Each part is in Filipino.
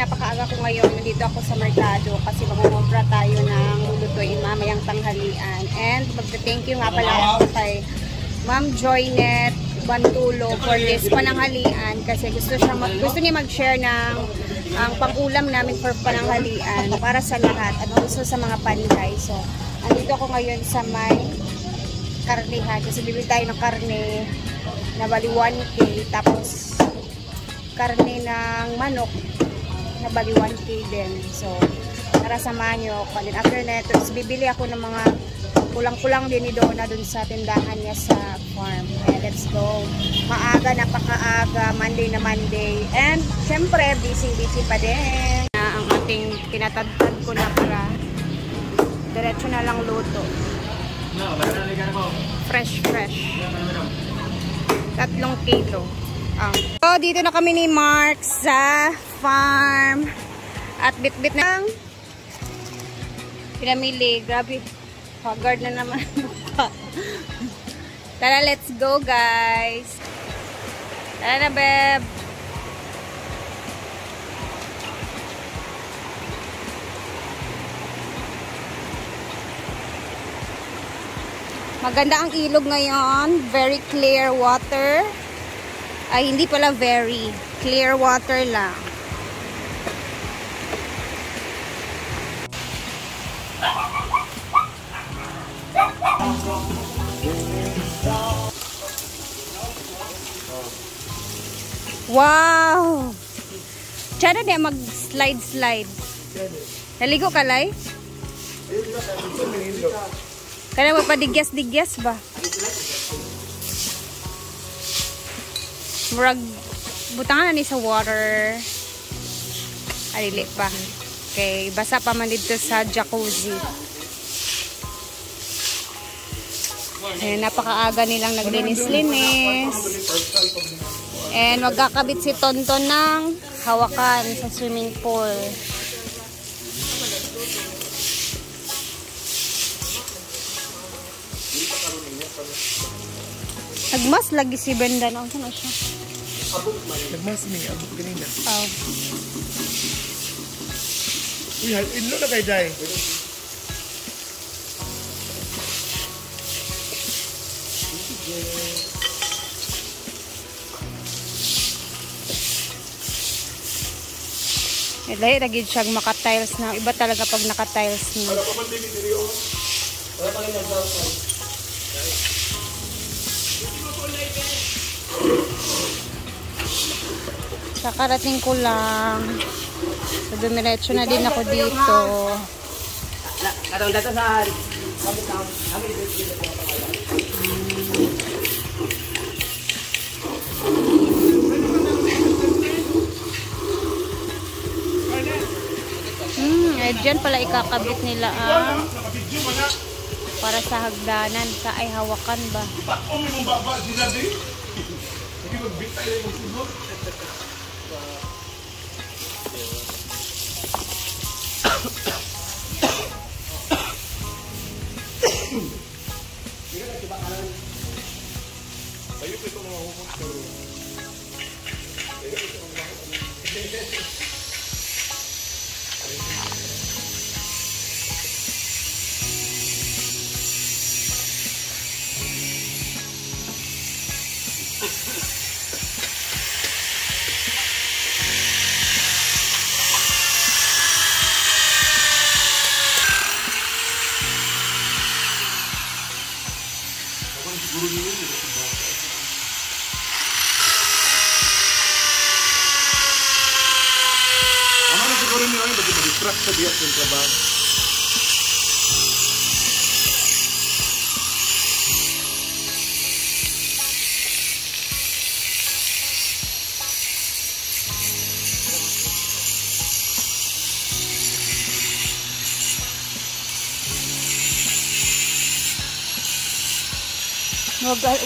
napakaaga ko ngayon. Nandito ako sa merkado kasi mag-umpra tayo ng lulutuin mamayang tanghalian. And magta-thank you nga pala ako kay Ma'am Joynet Bantulo for this pananghalian kasi gusto niya mag-share ng ang pang-ulam namin for pananghalian para sa lahat. Ano gusto sa mga panday. So, andito ako ngayon sa may karnehan kasi bibili tayo ng karne na bali 1K tapos karne ng manok na bali 1K din. So, tara samahan nyo ako. Then after neto, bibili ako ng mga kulang-kulang din ni Donna dun sa tindahan niya sa farm. Kaya let's go. Maaga, napakaaga, Monday na Monday. And, syempre, busy-busy pa din. Ang ating tinatadtad ko na para diretso na lang luto. Fresh. 3 kilo. So, dito na kami ni Mark sa farm. At bit-bit ng pinamili. Grabe. Haggard na naman. Tara, let's go, guys. Tara na, beb. Maganda ang ilog ngayon. Very clear water. Ay, hindi pala very. Clear water lang. Wow! Tsara niya mag-slide. Naligo ka, Lai? Kaya magpa-digyas-digyas ba? Murag, butangan na ni sa water. Alili pa. Okay, basa pa man dito sa jacuzzi. Ayan, napakaaga nilang naglinis-linis. And magkakabit si Tonton ng hawakan sa swimming pool. Nagmas lagi si Brenda. Ano na siya? Nagmas niya. Abot kanina. Oh. Uy, inlo na kay Day. Dahil naging siyang maka-tiles na. Iba talaga pag naka-tiles na. Kakarating ko lang. So, dumiretso na din ako dito. Diyan pala ikakabit nila ang para sa hagdanan sa ay hawakan ba. Sa biyak yung trabaho.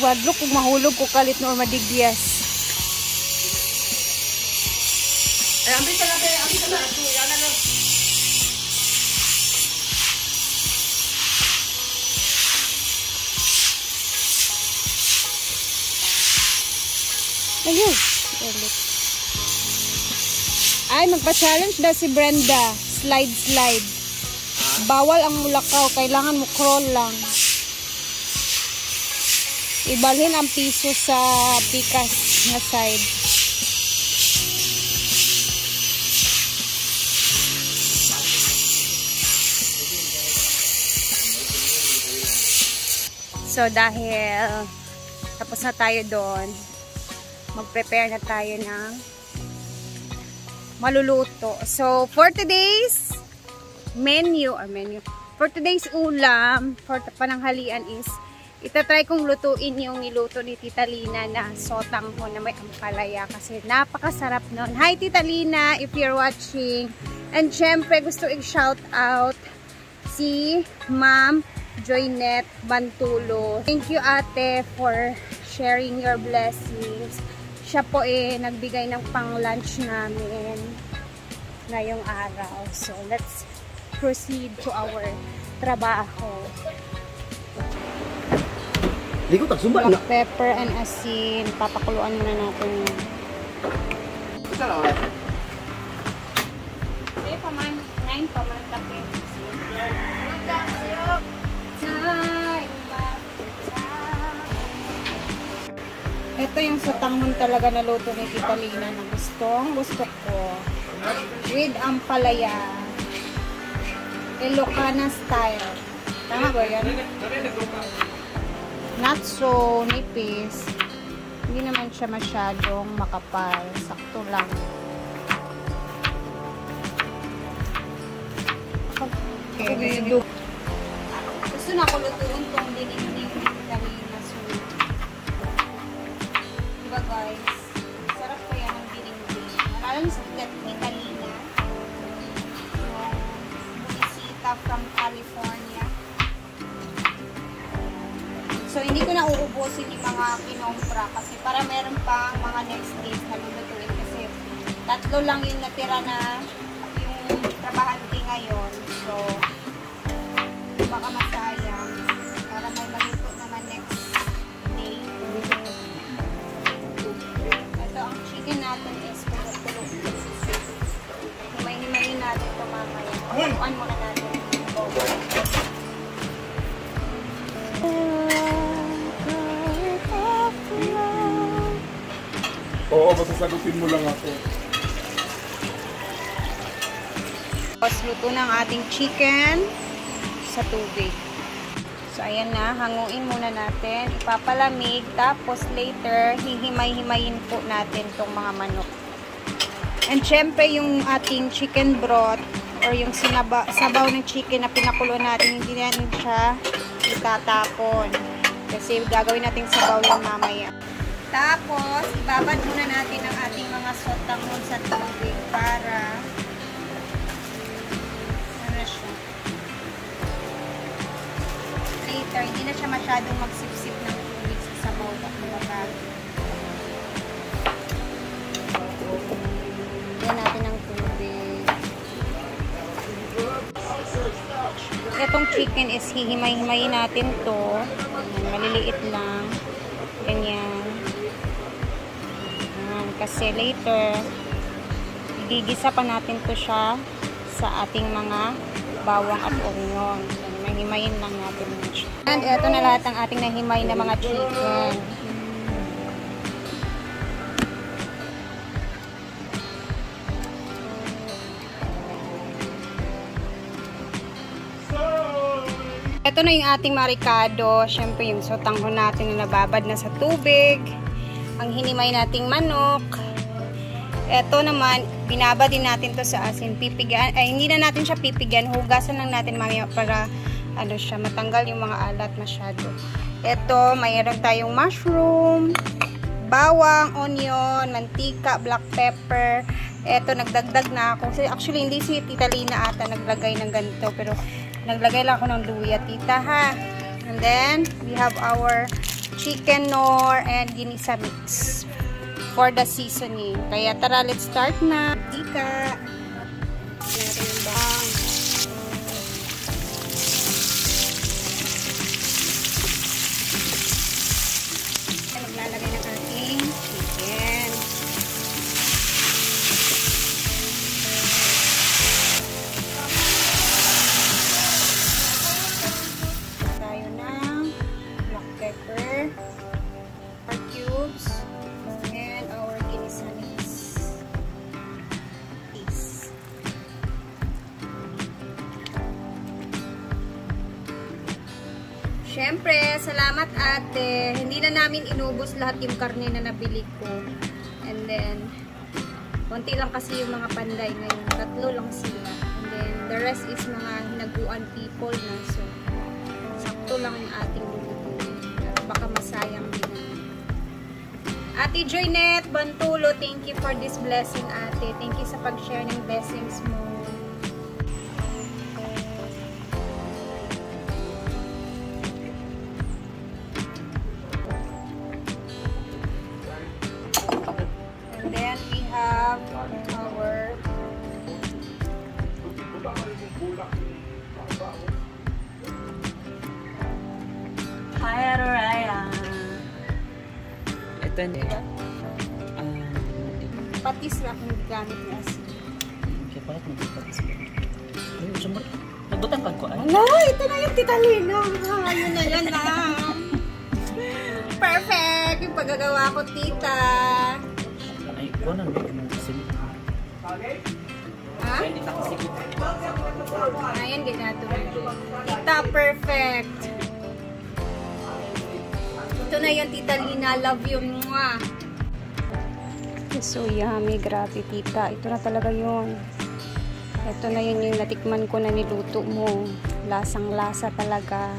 Wadlok kung mahulog ko kalit no madigyas. Eh, ambil ka na. Yan na lang. Ayun. Ulit. Ay, magpa-challenge daw si Brenda. Slide. Bawal ang mulakaw. Kailangan mo crawl lang. Ibalhin ang piso sa pikas na side. So, dahil tapos na tayo doon, mag-prepare na tayo ng maluluto. So, for today's for today's ulam, for pananghalian is, itatry kong lutuin yung niluto ni Tita Lina na sotanghon na may ampalaya kasi napakasarap nun. Hi Tita Lina, if you're watching. And syempre, gusto i-shout out si Ma'am Joynet Bantulo. Thank you ate for sharing your blessings. Siya po nagbigay ng pang-lunch namin ngayong araw. So, let's proceed to our trabaho. Black pepper and asin. Papakuluan muna natin yun. Okay, paman. 9 paman kape. Ito yung sotanghon talaga na luto ni Tita Lina na gusto ko. With ampalaya. Ilocana style. Tama ba yan? Not so nipis. Hindi naman siya masyadong makapal. Sakto lang. Okay. Gusto na ako lutuin tong dinding ni Tita Lina. So, diba guys? Sarap kaya ng dinding. Lalo na sa Tita Lina. Bumisita from California. So, hindi ko na uubusin yung mga kinompra kasi para meron pang mga next days na lulutuin kasi 3 lang yung natira na yung trabahante ngayon. So, baka masayang para may maluto naman next day. Ito, ang chicken natin is tulog-tulog. Himay-himayin natin ito mamaya. Haluan muna natin yung bowl. Oo, masasagutin mo lang ako. Tapos luto ng ating chicken sa tubig. So, ayan na. Hanguin muna natin. Ipapalamig. Tapos later, hihimay-himayin po natin itong mga manok. And syempre, yung ating chicken broth or yung sabaw ng chicken na pinakulo natin, hindi natin siya itatapon. Kasi gagawin natin sabaw yan mamaya. Tapos, ibabad muna natin ang ating mga sotanghon sa tubig para ano siya. Later, hindi na siya masyadong magsipsip ng tubig sa sabaw. Yan natin ang tubig. Itong chicken is hihimay-himayin natin to. Maliliit lang. Ganyan. Kasi later, gigisa pa natin to siya sa ating mga bawang at onion. Mahimayin lang natin siya. And ito na lahat ang ating nahimay na mga chicken. Ito na yung ating marikado. Siyempre yung sotanghon natin na nababad na sa tubig. Ang hinimay nating manok. Ito naman, binaba din natin to sa asin. Pipigan, ay hindi na natin siya pipigan. Hugasan lang natin mamaya para ano siya, matanggal yung mga alat masyado. Ito, mayroon tayong mushroom, bawang, onion, mantika, black pepper. Ito, nagdagdag na ako. Actually, hindi si Tita Lina ata naglagay ng ganito. Pero, naglagay lang ako ng luya, tita ha. And then, we have our chicken nor and ginisa mix for the seasoning. Kaya tara, let's start na. Tika. Natin yung bang. Maglalagay ng ating chicken. Siyempre, salamat ate. Hindi na namin inubos lahat yung karne na nabili ko. And then, konti lang kasi yung mga panday ngayon. 3 lang sila. And then, the rest is mga hinaguan people na. So, sakto lang yung ating lulutuin. Baka masayang din. Ate Joynet Bantulo, thank you for this blessing, ate. Thank you sa pag-share ng blessings mo. And then we have our Hi, Raya. Ito na. patis na kung gamit ni asin. Kaya pala kung patis ko. Ayun, sumber. Nagbutang ka ko ay. Ano? Ito na yung tita Lina. Ayun na yan na. Perfect! Yung paggagawa ko, tita. Ay, ko na. Kasi. Ha? Hindi na kasi. Ayan, ginato na. Tita, perfect. Ito na yung tita Lina. Love you. Mwah. So yummy. Grabe, tita. Ito na talaga yun. Ito na yun yung natikman ko na niluto mo. Lasang-lasa talaga.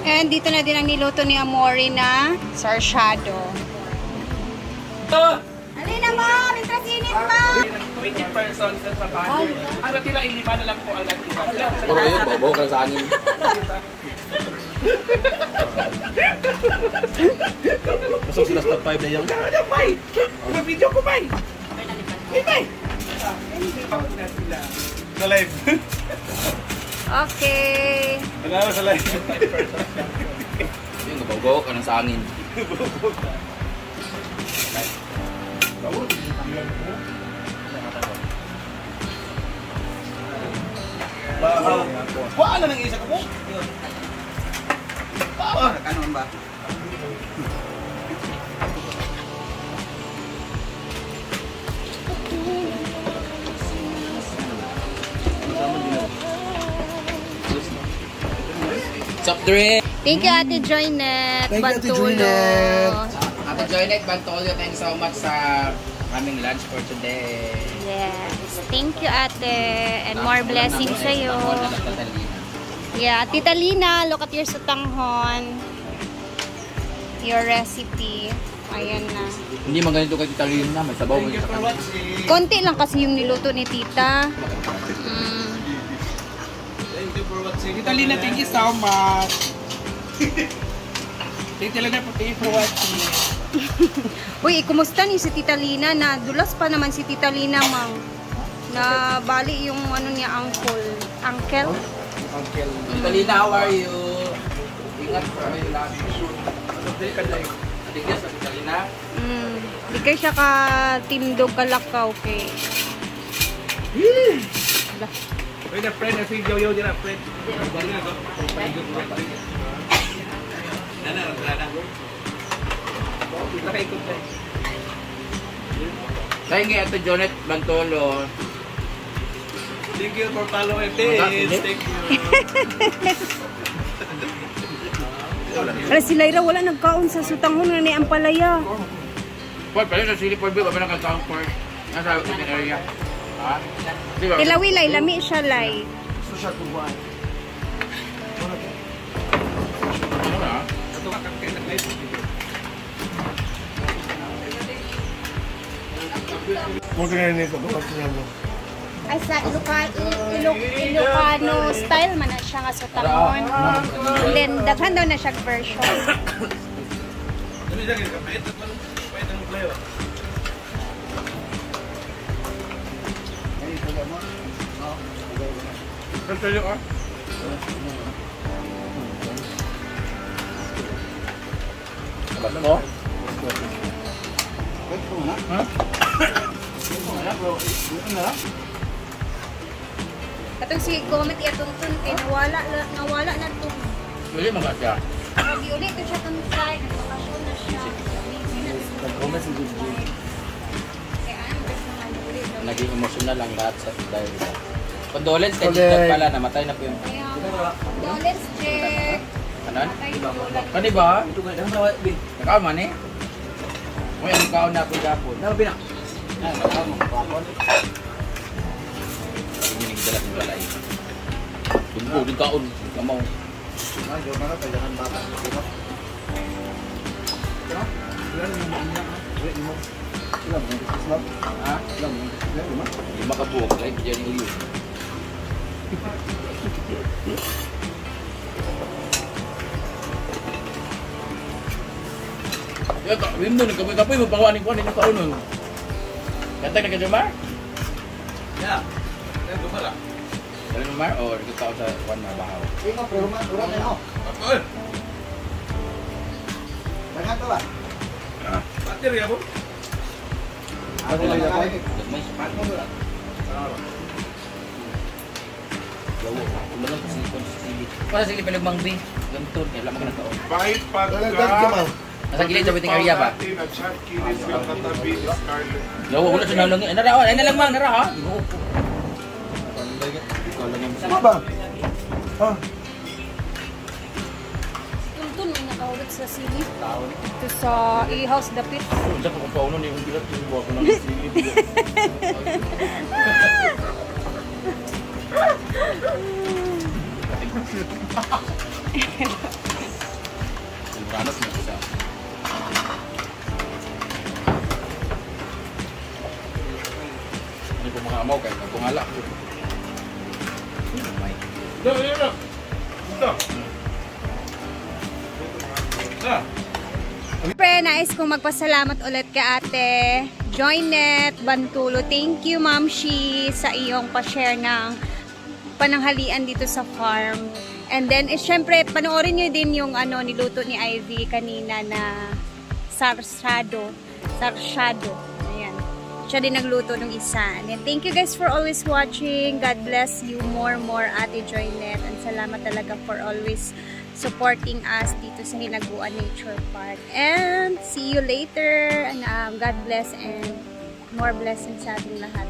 And dito na din ang niluto ni Amore na sarsyado. Alina mo! Mintras init pa! 20 persons sa bahay. Ang tila 5 na lang po ang nagtiba. Puro yun, bobo ka sa anin. Masok sila stop 5 na yung. May! Mag-video ko, May! May! Sa live. Okay. Ano sa live? Yung bobo ka ng sa angin. Wala na nang isa ko po. Kanon ba? Sup, Dre? Thank you, Ate Joynet. Thank you, Ate Bantulo. Joynet. Ate Joynet Bantolio, thank you so much sa aming lunch for today. Yes. Thank you, Ate. And more blessings sa'yo. Yeah, Tita Lina, look at your sutanghon. Your recipe. Ayan na. Hindi maganito kay Tita Lina, may sabaw mo sa kanya. Konti lang kasi yung niluto ni Tita. Tita Lina, thank you so much. Tita Lina, thank you for watching. Uy, kumusta ni si Tita Lina? Nadulas pa naman si Tita Lina, mang. Na bali yung ano niya, uncle. Uncle? Tita Lina, how are you? Ingat po kayo lagi. Thank you sa Tita Lina. Di kayo siya ka tindog kalakaw kay. Wait, a friend, I think yo-yo din a friend. Nakaikot na. Thank you, Ate Joynet Bantolo. Thank you for following this. Thank you. Ala si Lyra wala nagkaon sa sutanghon nga ni Ampalaya. Boy, pwede sa City Point, wala nang transport. Nasa open area. Ha? Diba? Ilawilay, lami siya lay. Ano ba? Ay sa Ilocano style man na siya nga sutanghon. And then daghan daw na siya version. Bato? Ha? Ito nga lang, bro. Ito nga lang. Katong si comment ituntun kay nawala na to. Pwede mga siya. Grabe ulit ito siya tong side, nagpakasyon na siya. Nag-comment si Jim. Kaya ano gusto nga ulit. Naging emotional lang lahat sa dahil sa... Condolence kay Tita pala, namatay na po yung... Kaya, dollars check. Kanan? Matay na ulan. Kani ba? Ito nga, ang tawa, Bin. Nakaw man eh? Uy, ang kaon na po gapon. Ano, Bin? Nakaw mo, kapon. Pag-inig dala ng balay. Dumbo, din kaon. Kamaw. Ha? Lima ka buwag. Like, dyan yung ulo. Ya, kak, bimbo ni kapoy-kapoy mo pangawaan ni kuan ni kaon mo. Kantay na ka Jomar? Ya. Yan, gumala. Dali mo Mar o kita sa kuan na bahaw. Apol. Battery ya, bu? May Gawo. Kumalang sa silikon sa sili. Para sili palagmang bi. Ganton kaya lamang ka na taon. Bakit pagka Nasa gilid sa waiting area ba? natin at siya kinis yung katabi ni Scarlett? Gawo wala sa nalangin. Ay nara, ay nalang mang nara ha. Ginuupo. Ikaw lang yung Tuntun may nakahulog sa silip. Ito sa i-house dapit. Diyan ko kung pauno ni yung bilat yung buwa ko ng sili. Silveranos mo siya. Hindi ko mga amaw kahit nagpungala. No, no, no. Ito. Ito. Siyempre, nais kong magpasalamat ulit kay Ate Joynet Bantulo. Thank you, Ma'am Shi, sa iyong pa-share ng pananghalian dito sa farm. And then, syempre, panoorin nyo din yung niluto ni Ivy kanina na sarsado. Ayan. Siya din nagluto ng isa. And then, thank you guys for always watching. God bless you more, Ate Joynet. And salamat talaga for always supporting us dito sa Hinaguan Nature Park. And see you later. And God bless and more blessings sa ating lahat.